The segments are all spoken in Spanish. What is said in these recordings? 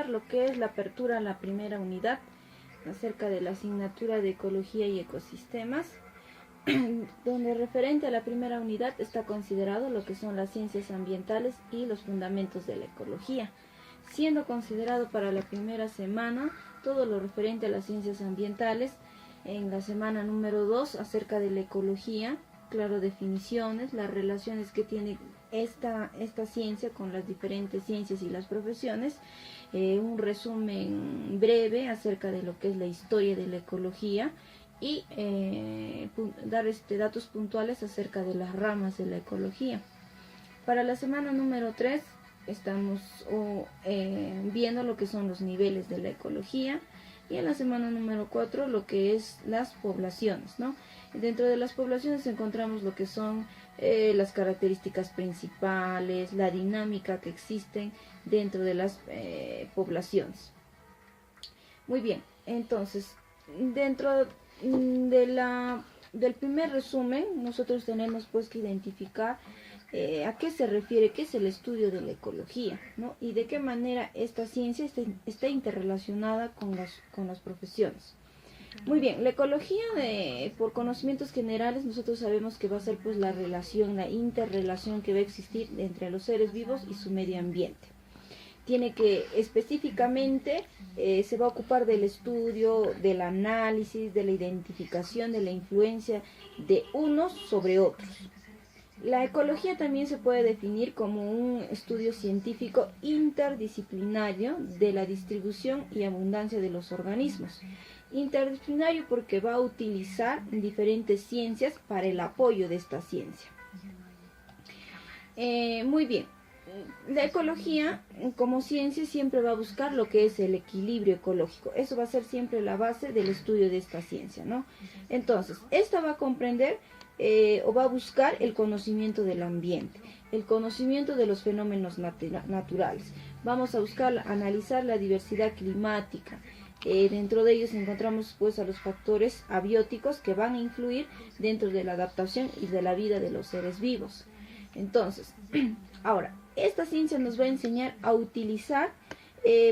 realizar lo que es la apertura a la primera unidad acerca de la asignatura de Ecología y Ecosistemas, donde referente a la primera unidad está considerado lo que son las ciencias ambientales y los fundamentos de la ecología, siendo considerado para la primera semana todo lo referente a las ciencias ambientales. En la semana número 2 acerca de la ecología, claro, definiciones, las relaciones que tiene esta ciencia con las diferentes ciencias y las profesiones, un resumen breve acerca de lo que es la historia de la ecología y dar datos puntuales acerca de las ramas de la ecología. Para la semana número 3 estamos viendo lo que son los niveles de la ecología, y en la semana número 4 lo que es las poblaciones, ¿no? Dentro de las poblaciones encontramos lo que son las características principales, la dinámica que existen dentro de las poblaciones. Muy bien, entonces, dentro del primer resumen, nosotros tenemos pues que identificar a qué se refiere, qué es el estudio de la ecología, ¿no? Y de qué manera esta ciencia está interrelacionada con las profesiones. Muy bien, la ecología, por conocimientos generales, nosotros sabemos que va a ser pues la relación, la interrelación que va a existir entre los seres vivos y su medio ambiente. Tiene que específicamente se va a ocupar del estudio, del análisis, de la identificación, de la influencia de unos sobre otros. La ecología también se puede definir como un estudio científico interdisciplinario de la distribución y abundancia de los organismos. Interdisciplinario porque va a utilizar diferentes ciencias para el apoyo de esta ciencia. Muy bien. La ecología como ciencia siempre va a buscar lo que es el equilibrio ecológico. Eso va a ser siempre la base del estudio de esta ciencia, ¿no? Entonces, esta va a comprender o va a buscar el conocimiento del ambiente, el conocimiento de los fenómenos naturales. Vamos a buscar analizar la diversidad climática. Dentro de ellos encontramos pues a los factores abióticos que van a influir dentro de la adaptación y de la vida de los seres vivos. Entonces, ahora, esta ciencia nos va a enseñar a utilizar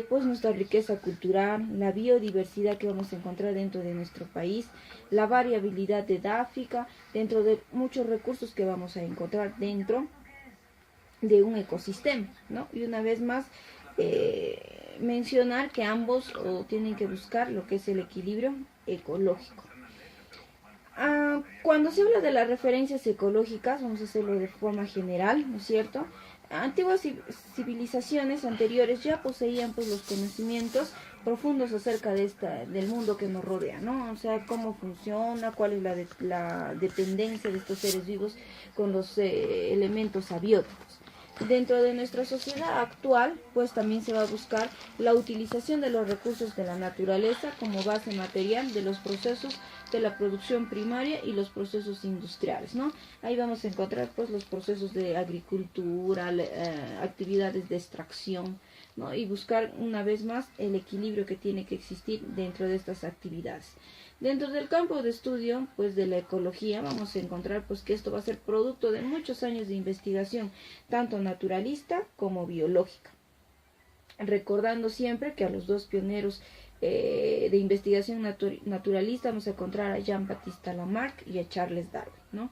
pues nuestra riqueza cultural, la biodiversidad que vamos a encontrar dentro de nuestro país, la variabilidad edáfica, dentro de muchos recursos que vamos a encontrar dentro de un ecosistema, ¿no? Y una vez más, mencionar que ambos tienen que buscar lo que es el equilibrio ecológico. Cuando se habla de las referencias ecológicas, vamos a hacerlo de forma general, ¿no es cierto? Antiguas civilizaciones anteriores ya poseían pues los conocimientos profundos acerca del mundo que nos rodea, ¿no? O sea, cómo funciona, cuál es la dependencia de estos seres vivos con los elementos abióticos. Dentro de nuestra sociedad actual, pues también se va a buscar la utilización de los recursos de la naturaleza como base material de los procesos de la producción primaria y los procesos industriales, ¿no? Ahí vamos a encontrar pues los procesos de agricultura, actividades de extracción, ¿no? Y buscar una vez más el equilibrio que tiene que existir dentro de estas actividades. Dentro del campo de estudio pues de la ecología vamos a encontrar pues que esto va a ser producto de muchos años de investigación, tanto naturalista como biológica. Recordando siempre que a los dos pioneros de investigación naturalista vamos a encontrar a Jean-Baptiste Lamarck y a Charles Darwin, ¿no?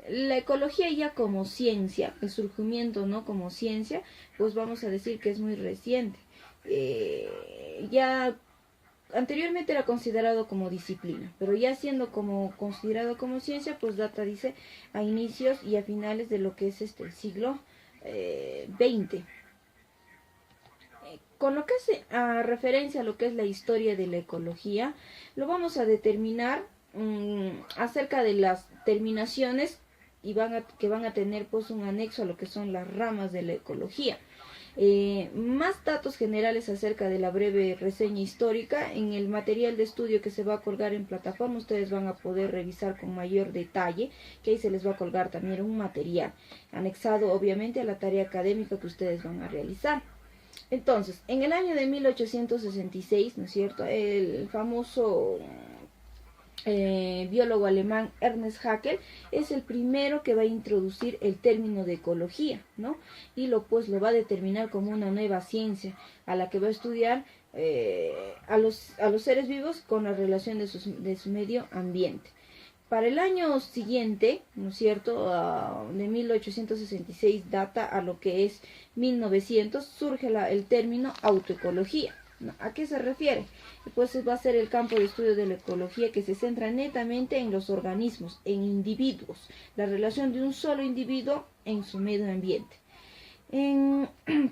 La ecología ya como ciencia, el surgimiento, ¿no? Como ciencia, pues vamos a decir que es muy reciente. Ya anteriormente era considerado como disciplina, pero ya siendo considerado como ciencia, pues data, dice, a inicios y a finales de lo que es el siglo XX. Con lo que hace a referencia a lo que es la historia de la ecología, lo vamos a determinar acerca de las terminaciones que van a tener pues un anexo a lo que son las ramas de la ecología. Más datos generales acerca de la breve reseña histórica en el material de estudio que se va a colgar en plataforma. Ustedes van a poder revisar con mayor detalle, que ahí se les va a colgar también un material anexado obviamente a la tarea académica que ustedes van a realizar. Entonces, en el año de 1866, ¿no es cierto?, el famoso biólogo alemán Ernest Haeckel, es el primero que va a introducir el término de ecología, ¿no? Y lo va a determinar como una nueva ciencia a la que va a estudiar a los seres vivos con la relación de su medio ambiente. Para el año siguiente, ¿no es cierto?, de 1866 data a lo que es 1900, surge el término autoecología. ¿No? ¿A qué se refiere? Pues va a ser el campo de estudio de la ecología que se centra netamente en los organismos, en individuos, la relación de un solo individuo en su medio ambiente.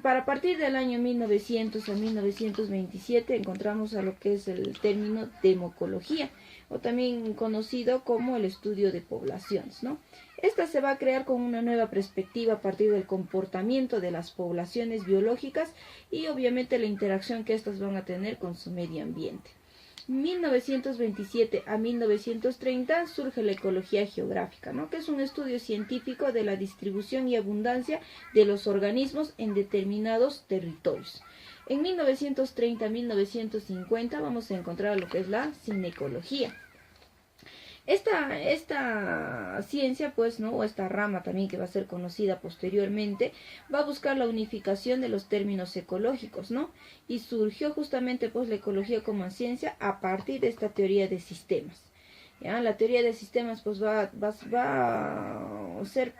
Para partir del año 1900 a 1927 encontramos a lo que es el término democología, o también conocido como el estudio de poblaciones, ¿no? Esta se va a crear con una nueva perspectiva a partir del comportamiento de las poblaciones biológicas y obviamente la interacción que éstas van a tener con su medio ambiente. 1927 a 1930 surge la ecología geográfica, ¿no? Que es un estudio científico de la distribución y abundancia de los organismos en determinados territorios. En 1930 a 1950 vamos a encontrar lo que es la cinecología. Esta ciencia, pues, ¿no?, o esta rama también que va a ser conocida posteriormente, va a buscar la unificación de los términos ecológicos, ¿no? Y surgió justamente, pues, la ecología como ciencia a partir de esta teoría de sistemas. ¿Ya? La teoría de sistemas pues va a ser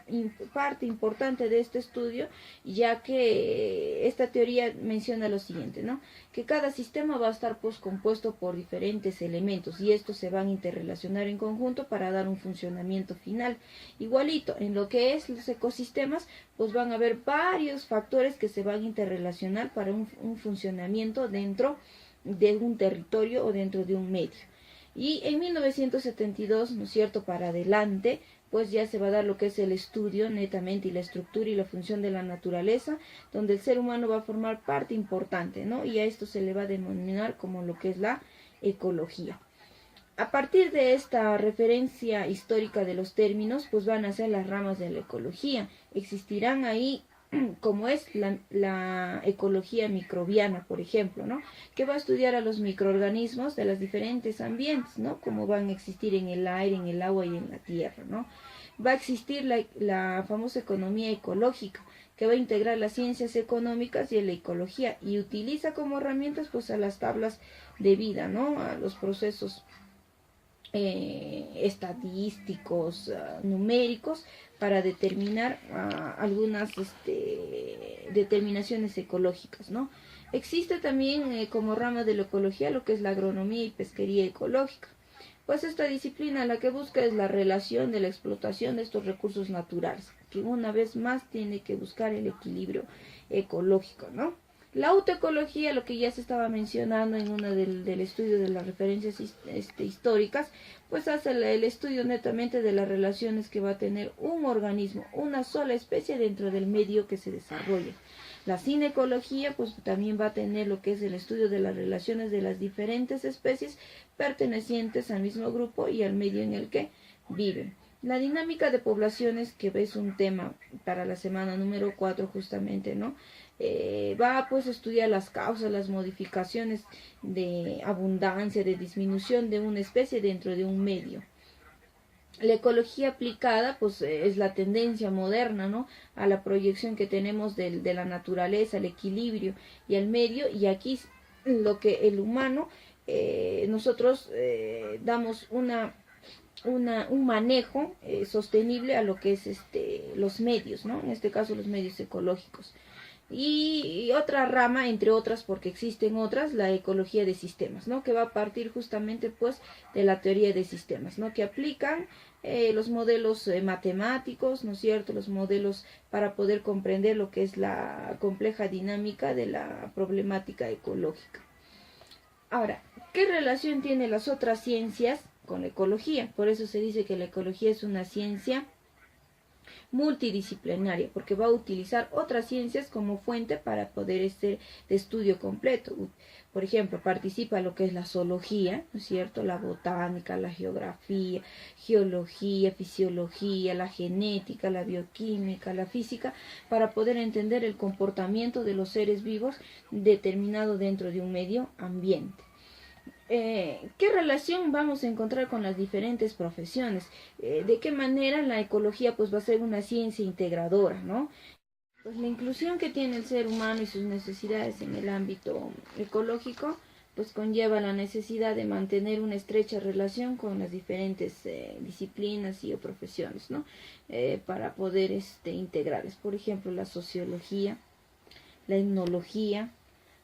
parte importante de este estudio, ya que esta teoría menciona lo siguiente, ¿no? Que cada sistema va a estar pues compuesto por diferentes elementos y estos se van a interrelacionar en conjunto para dar un funcionamiento final. Igualito, en lo que es los ecosistemas, pues van a haber varios factores que se van a interrelacionar para un funcionamiento dentro de un territorio o dentro de un medio. Y en 1972, ¿no es cierto?, para adelante, pues ya se va a dar lo que es el estudio netamente y la estructura y la función de la naturaleza, donde el ser humano va a formar parte importante, ¿no? Y a esto se le va a denominar como lo que es la ecología. A partir de esta referencia histórica de los términos, pues van a ser las ramas de la ecología. Existirán ahí como es la ecología microbiana, por ejemplo, ¿no? Que va a estudiar a los microorganismos de los diferentes ambientes, ¿no? Como van a existir en el aire, en el agua y en la tierra, ¿no? Va a existir la famosa economía ecológica, que va a integrar las ciencias económicas y la ecología y utiliza como herramientas pues a las tablas de vida, ¿no? A los procesos estadísticos, numéricos, para determinar algunas determinaciones ecológicas, ¿no? Existe también como rama de la ecología lo que es la agronomía y pesquería ecológica. Pues esta disciplina la que busca es la relación de la explotación de estos recursos naturales, que una vez más tiene que buscar el equilibrio ecológico, ¿no? La autoecología, lo que ya se estaba mencionando en una del estudio de las referencias históricas, pues hace el estudio netamente de las relaciones que va a tener un organismo, una sola especie dentro del medio que se desarrolla. La cinecología, pues también va a tener lo que es el estudio de las relaciones de las diferentes especies pertenecientes al mismo grupo y al medio en el que viven. La dinámica de poblaciones, que es un tema para la semana número 4 justamente, ¿no? Va pues a estudiar las causas, las modificaciones de abundancia, de disminución de una especie dentro de un medio. La ecología aplicada pues es la tendencia moderna, ¿no?, a la proyección que tenemos de la naturaleza, el equilibrio y el medio, y aquí lo que el humano, nosotros damos un manejo sostenible a lo que es los medios, ¿no? En este caso los medios ecológicos. Y otra rama, entre otras, porque existen otras, la ecología de sistemas, ¿no? Que va a partir justamente pues de la teoría de sistemas, ¿no? Que aplican los modelos matemáticos, ¿no es cierto?, los modelos para poder comprender lo que es la compleja dinámica de la problemática ecológica. Ahora, ¿qué relación tienen las otras ciencias con la ecología? Por eso se dice que la ecología es una ciencia multidisciplinaria, porque va a utilizar otras ciencias como fuente para poder ser de estudio completo. Por ejemplo, participa lo que es la zoología, ¿no es cierto?, la botánica, la geografía, geología, fisiología, la genética, la bioquímica, la física, para poder entender el comportamiento de los seres vivos determinado dentro de un medio ambiente. ¿Qué relación vamos a encontrar con las diferentes profesiones? ¿De qué manera la ecología pues va a ser una ciencia integradora, ¿no? Pues la inclusión que tiene el ser humano y sus necesidades en el ámbito ecológico pues conlleva la necesidad de mantener una estrecha relación con las diferentes disciplinas y o profesiones, ¿no? Para poder integrarles. Por ejemplo, la sociología, la etnología,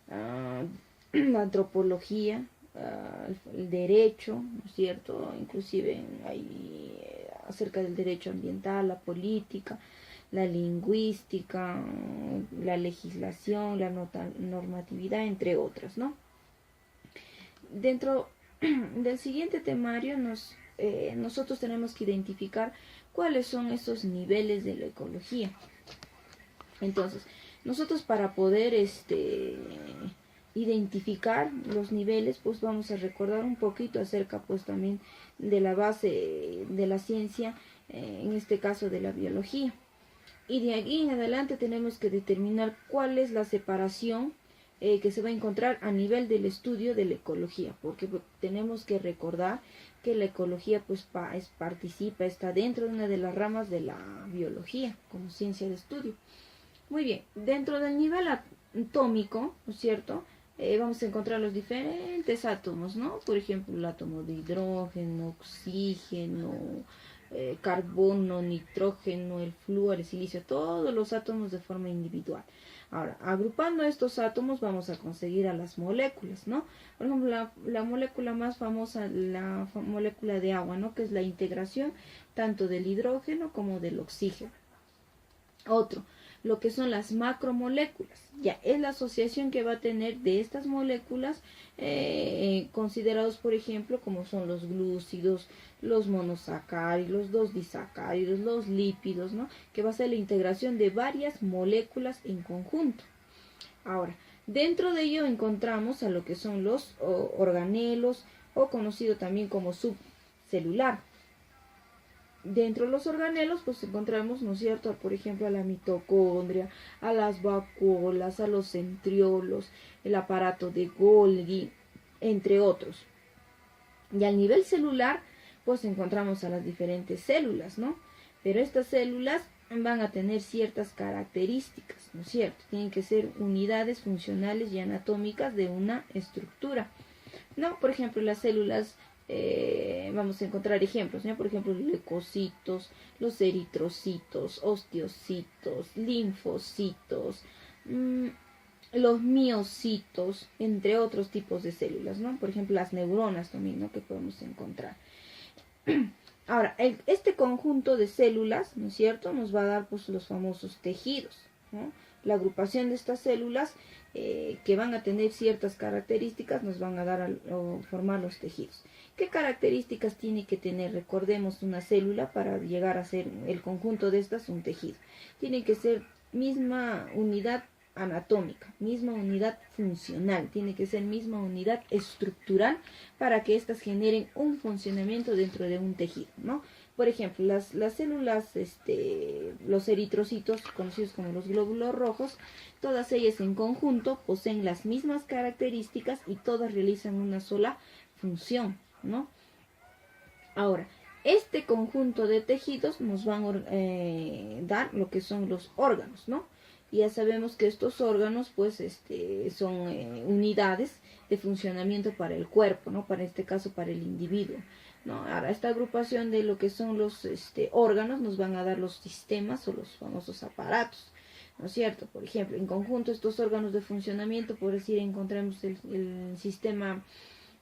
la antropología, el derecho, ¿no es cierto? Inclusive hay acerca del derecho ambiental, la política, la lingüística, la legislación, la normatividad, entre otras, ¿no? Dentro del siguiente temario nosotros tenemos que identificar cuáles son esos niveles de la ecología. Entonces, nosotros para poder identificar los niveles, pues vamos a recordar un poquito acerca pues también de la base de la ciencia, en este caso de la biología. Y de aquí en adelante tenemos que determinar cuál es la separación que se va a encontrar a nivel del estudio de la ecología, porque tenemos que recordar que la ecología pues participa, está dentro de una de las ramas de la biología como ciencia de estudio. Muy bien, dentro del nivel atómico, ¿no es cierto? Vamos a encontrar los diferentes átomos, ¿no? Por ejemplo, el átomo de hidrógeno, oxígeno, carbono, nitrógeno, el flúor, el silicio, todos los átomos de forma individual. Ahora, agrupando estos átomos vamos a conseguir a las moléculas, ¿no? Por ejemplo, la molécula más famosa, la molécula de agua, ¿no? Que es la integración tanto del hidrógeno como del oxígeno. Otro, lo que son las macromoléculas, ya es la asociación que va a tener de estas moléculas considerados por ejemplo como son los glúcidos, los monosacáridos, los disacáridos, los lípidos, ¿no? Que va a ser la integración de varias moléculas en conjunto. Ahora, dentro de ello encontramos a lo que son los organelos o conocido también como subcelular. Dentro de los organelos pues encontramos, ¿no es cierto?, por ejemplo a la mitocondria, a las vacuolas, a los centriolos, el aparato de Golgi, entre otros. Y al nivel celular pues encontramos a las diferentes células, ¿no? Pero estas células van a tener ciertas características, ¿no es cierto? Tienen que ser unidades funcionales y anatómicas de una estructura, ¿no? Por ejemplo, las células vamos a encontrar ejemplos, ¿no? Por ejemplo, los leucocitos, los eritrocitos, osteocitos, linfocitos, los miocitos, entre otros tipos de células, ¿no? Por ejemplo, las neuronas también, ¿no? Que podemos encontrar. Ahora, este conjunto de células, ¿no es cierto?, nos va a dar pues los famosos tejidos, ¿no? La agrupación de estas células que van a tener ciertas características nos van a dar a formar los tejidos. ¿Qué características tiene que tener? Recordemos, una célula para llegar a ser el conjunto de estas un tejido. Tiene que ser misma unidad anatómica, misma unidad funcional, tiene que ser misma unidad estructural para que éstas generen un funcionamiento dentro de un tejido, ¿no? Por ejemplo, las células, los eritrocitos, conocidos como los glóbulos rojos, todas ellas en conjunto poseen las mismas características y todas realizan una sola función, ¿no? Ahora, este conjunto de tejidos nos van a dar lo que son los órganos, ¿no? Y ya sabemos que estos órganos, pues, son unidades de funcionamiento para el cuerpo, ¿no? Para este caso, para el individuo, ¿no? Ahora, esta agrupación de lo que son los órganos nos van a dar los sistemas o los famosos aparatos, ¿no es cierto? Por ejemplo, en conjunto estos órganos de funcionamiento, por decir, encontramos el sistema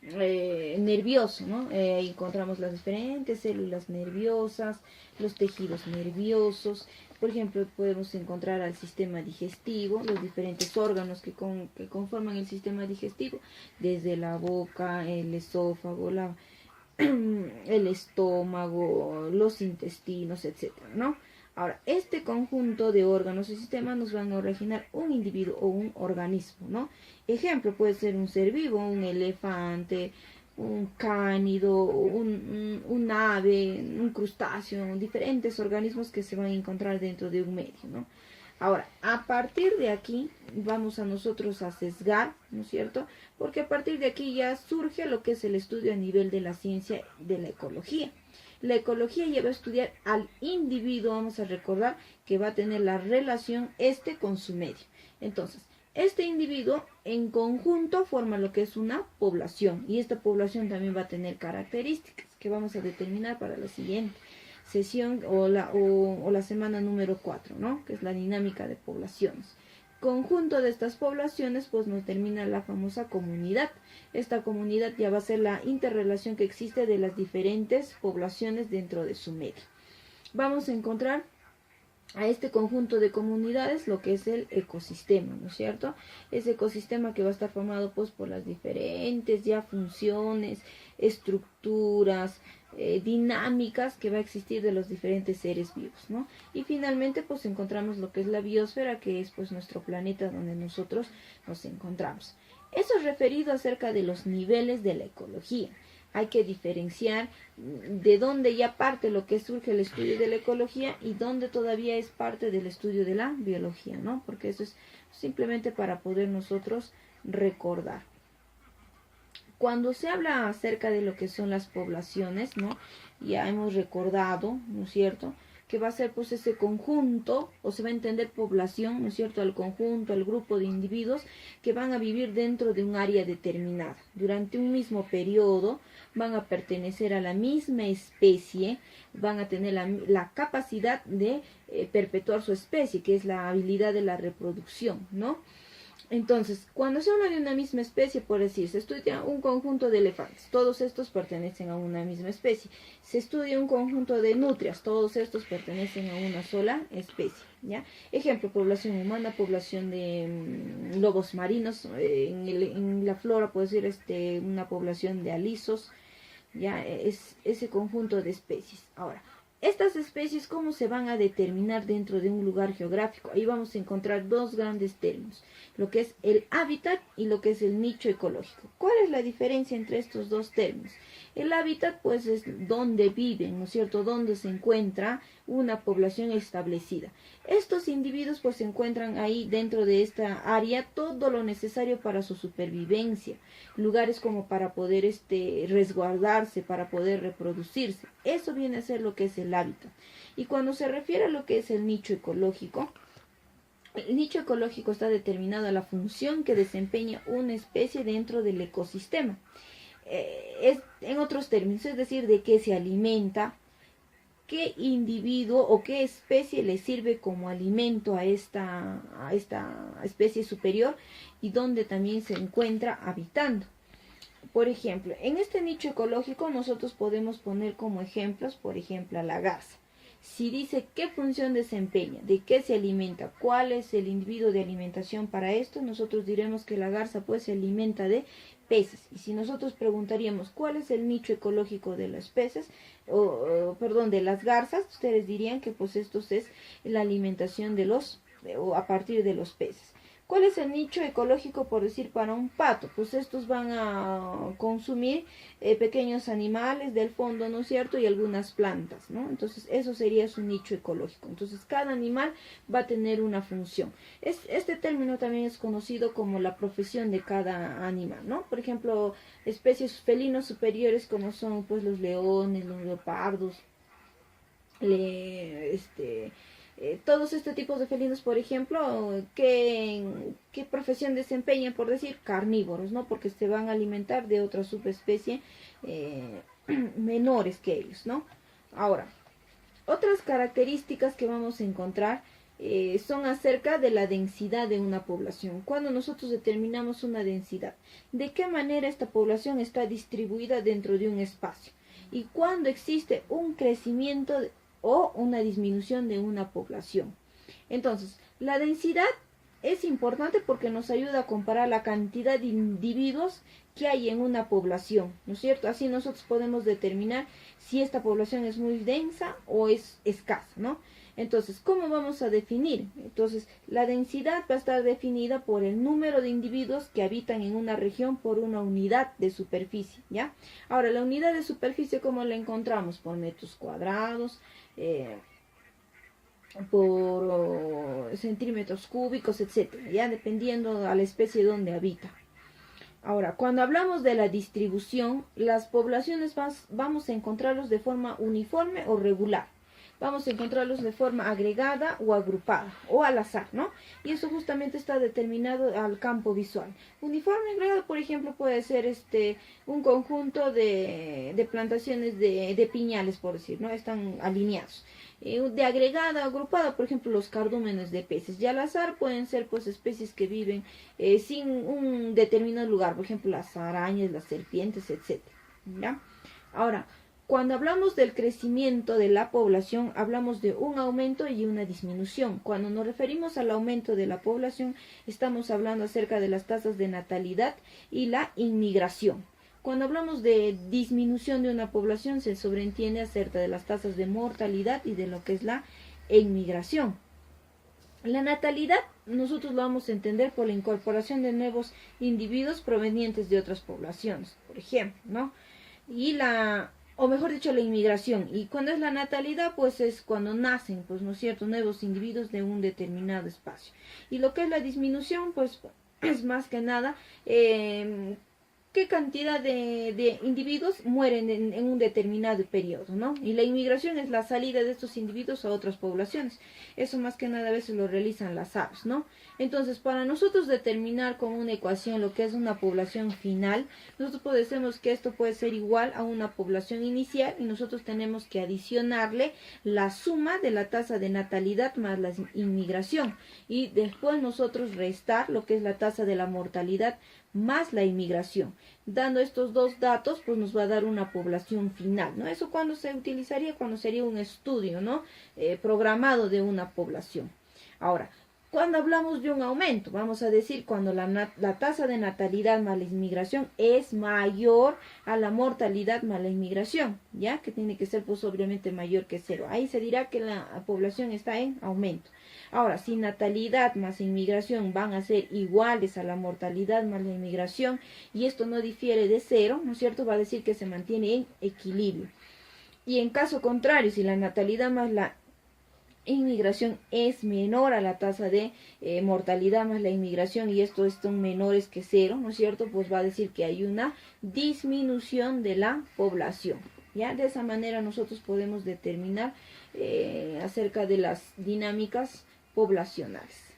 nervioso, ¿no? Encontramos las diferentes células nerviosas, los tejidos nerviosos. Por ejemplo, podemos encontrar al sistema digestivo, los diferentes órganos que conforman el sistema digestivo, desde la boca, el esófago, el estómago, los intestinos, etcétera, ¿no? Ahora, este conjunto de órganos y sistemas nos van a originar un individuo o un organismo, ¿no? Ejemplo, puede ser un ser vivo, un elefante, un cánido, un ave, un crustáceo, diferentes organismos que se van a encontrar dentro de un medio, ¿no? Ahora, a partir de aquí vamos a nosotros a sesgar, ¿no es cierto? Porque a partir de aquí ya surge lo que es el estudio a nivel de la ciencia de la ecología. La ecología ya va a estudiar al individuo, vamos a recordar que va a tener la relación con su medio. Entonces, este individuo en conjunto forma lo que es una población y esta población también va a tener características que vamos a determinar para la siguiente sesión o la semana número 4, ¿no? Que es la dinámica de poblaciones. Conjunto de estas poblaciones pues nos termina la famosa comunidad. Esta comunidad ya va a ser la interrelación que existe de las diferentes poblaciones dentro de su medio. Vamos a encontrar a este conjunto de comunidades lo que es el ecosistema, ¿no es cierto? Ese ecosistema que va a estar formado pues por las diferentes ya funciones, estructuras, dinámicas que va a existir de los diferentes seres vivos, ¿no? Y finalmente pues encontramos lo que es la biosfera, que es pues nuestro planeta donde nosotros nos encontramos. Eso es referido acerca de los niveles de la ecología. Hay que diferenciar de dónde ya parte lo que surge el estudio de la ecología y dónde todavía es parte del estudio de la biología, ¿no? Porque eso es simplemente para poder nosotros recordar. Cuando se habla acerca de lo que son las poblaciones, ¿no? Ya hemos recordado, ¿no es cierto?, que va a ser pues ese conjunto, o se va a entender población, ¿no es cierto?, al conjunto, al grupo de individuos que van a vivir dentro de un área determinada. Durante un mismo periodo van a pertenecer a la misma especie, van a tener la capacidad de perpetuar su especie, que es la habilidad de la reproducción, ¿no? Entonces, cuando se habla de una misma especie, por decir, se estudia un conjunto de elefantes, todos estos pertenecen a una misma especie. Se estudia un conjunto de nutrias, todos estos pertenecen a una sola especie, ¿ya? Ejemplo, población humana, población de lobos marinos, en la flora puede ser una población de alisos, ¿ya? Es ese conjunto de especies. Ahora, estas especies, ¿cómo se van a determinar dentro de un lugar geográfico? Ahí vamos a encontrar dos grandes términos, lo que es el hábitat y lo que es el nicho ecológico. ¿Cuál es la diferencia entre estos dos términos? El hábitat, pues, es donde viven, ¿no es cierto?, donde se encuentra una población establecida. Estos individuos, pues, se encuentran ahí dentro de esta área todo lo necesario para su supervivencia, lugares como para poder resguardarse, para poder reproducirse. Eso viene a ser lo que es el hábitat. Y cuando se refiere a lo que es el nicho ecológico, el nicho ecológico está determinado a la función que desempeña una especie dentro del ecosistema. Es en otros términos, es decir, de qué se alimenta, qué individuo o qué especie le sirve como alimento a esta especie superior y donde también se encuentra habitando. Por ejemplo, en este nicho ecológico nosotros podemos poner como ejemplos, por ejemplo, a la garza. Si dice qué función desempeña, de qué se alimenta, cuál es el individuo de alimentación para esto, nosotros diremos que la garza pues se alimenta de peces. Y si nosotros preguntaríamos cuál es el nicho ecológico de los peces, de las garzas, ustedes dirían que pues esto es la alimentación o a partir de los peces. ¿Cuál es el nicho ecológico, por decir, para un pato? Pues estos van a consumir pequeños animales del fondo, ¿no es cierto? Y algunas plantas, ¿no? Entonces, eso sería su nicho ecológico. Entonces, cada animal va a tener una función. Este término también es conocido como la profesión de cada animal, ¿no? Por ejemplo, especies felinos superiores como son, pues, los leones, los leopardos, todos estos tipos de felinos, por ejemplo, ¿qué profesión desempeñan? Por decir, carnívoros, ¿no? Porque se van a alimentar de otra subespecie menores que ellos, ¿no? Ahora, otras características que vamos a encontrar son acerca de la densidad de una población. Cuando nosotros determinamos una densidad, ¿de qué manera esta población está distribuida dentro de un espacio? Y cuando existe un crecimiento o una disminución de una población. Entonces, la densidad es importante porque nos ayuda a comparar la cantidad de individuos que hay en una población, ¿no es cierto? Así nosotros podemos determinar si esta población es muy densa o es escasa, ¿no? Entonces, ¿cómo vamos a definir? Entonces, la densidad va a estar definida por el número de individuos que habitan en una región por una unidad de superficie, ¿ya? Ahora, la unidad de superficie, ¿cómo la encontramos? Por metros cuadrados, por centímetros cúbicos, etcétera, ya dependiendo a la especie donde habita. Ahora, cuando hablamos de la distribución, las poblaciones vamos a encontrarlos de forma uniforme o regular. Vamos a encontrarlos de forma agregada o agrupada o al azar, ¿no? Y eso justamente está determinado al campo visual. Uniforme agregado, por ejemplo, puede ser un conjunto de plantaciones de piñales, por decir, ¿no? Están alineados. De agregada, agrupada, por ejemplo, los cardúmenes de peces. Y al azar pueden ser pues especies que viven sin un determinado lugar, por ejemplo, las arañas, las serpientes, etcétera. ¿Ya? Ahora, cuando hablamos del crecimiento de la población, hablamos de un aumento y una disminución. Cuando nos referimos al aumento de la población, estamos hablando acerca de las tasas de natalidad y la inmigración. Cuando hablamos de disminución de una población, se sobreentiende acerca de las tasas de mortalidad y de lo que es la inmigración. La natalidad nosotros lo vamos a entender por la incorporación de nuevos individuos provenientes de otras poblaciones, por ejemplo, ¿no? O mejor dicho, la inmigración. Y cuando es la natalidad, pues es cuando nacen, pues, ¿no es cierto?, nuevos individuos de un determinado espacio. Y lo que es la disminución, pues, es más que nada qué cantidad de individuos mueren en un determinado periodo, ¿no? Y la inmigración es la salida de estos individuos a otras poblaciones. Eso más que nada a veces lo realizan las aves, ¿no? Entonces, para nosotros determinar con una ecuación lo que es una población final, nosotros decimos que esto puede ser igual a una población inicial y nosotros tenemos que adicionarle la suma de la tasa de natalidad más la inmigración y después nosotros restar lo que es la tasa de la mortalidad más la inmigración. Dando estos dos datos, pues nos va a dar una población final, ¿no? Eso cuando se utilizaría, cuando sería un estudio, ¿no? Programado de una población. Ahora, cuando hablamos de un aumento, vamos a decir cuando la tasa de natalidad más la inmigración es mayor a la mortalidad más la inmigración, ¿ya? Que tiene que ser pues obviamente mayor que cero. Ahí se dirá que la población está en aumento. Ahora, si natalidad más inmigración van a ser iguales a la mortalidad más la inmigración y esto no difiere de cero, ¿no es cierto? Va a decir que se mantiene en equilibrio. Y en caso contrario, si la natalidad más la inmigración es menor a la tasa de mortalidad más la inmigración y estos son menores que cero, ¿no es cierto? Pues va a decir que hay una disminución de la población. ¿Ya? De esa manera nosotros podemos determinar acerca de las dinámicas poblacionales.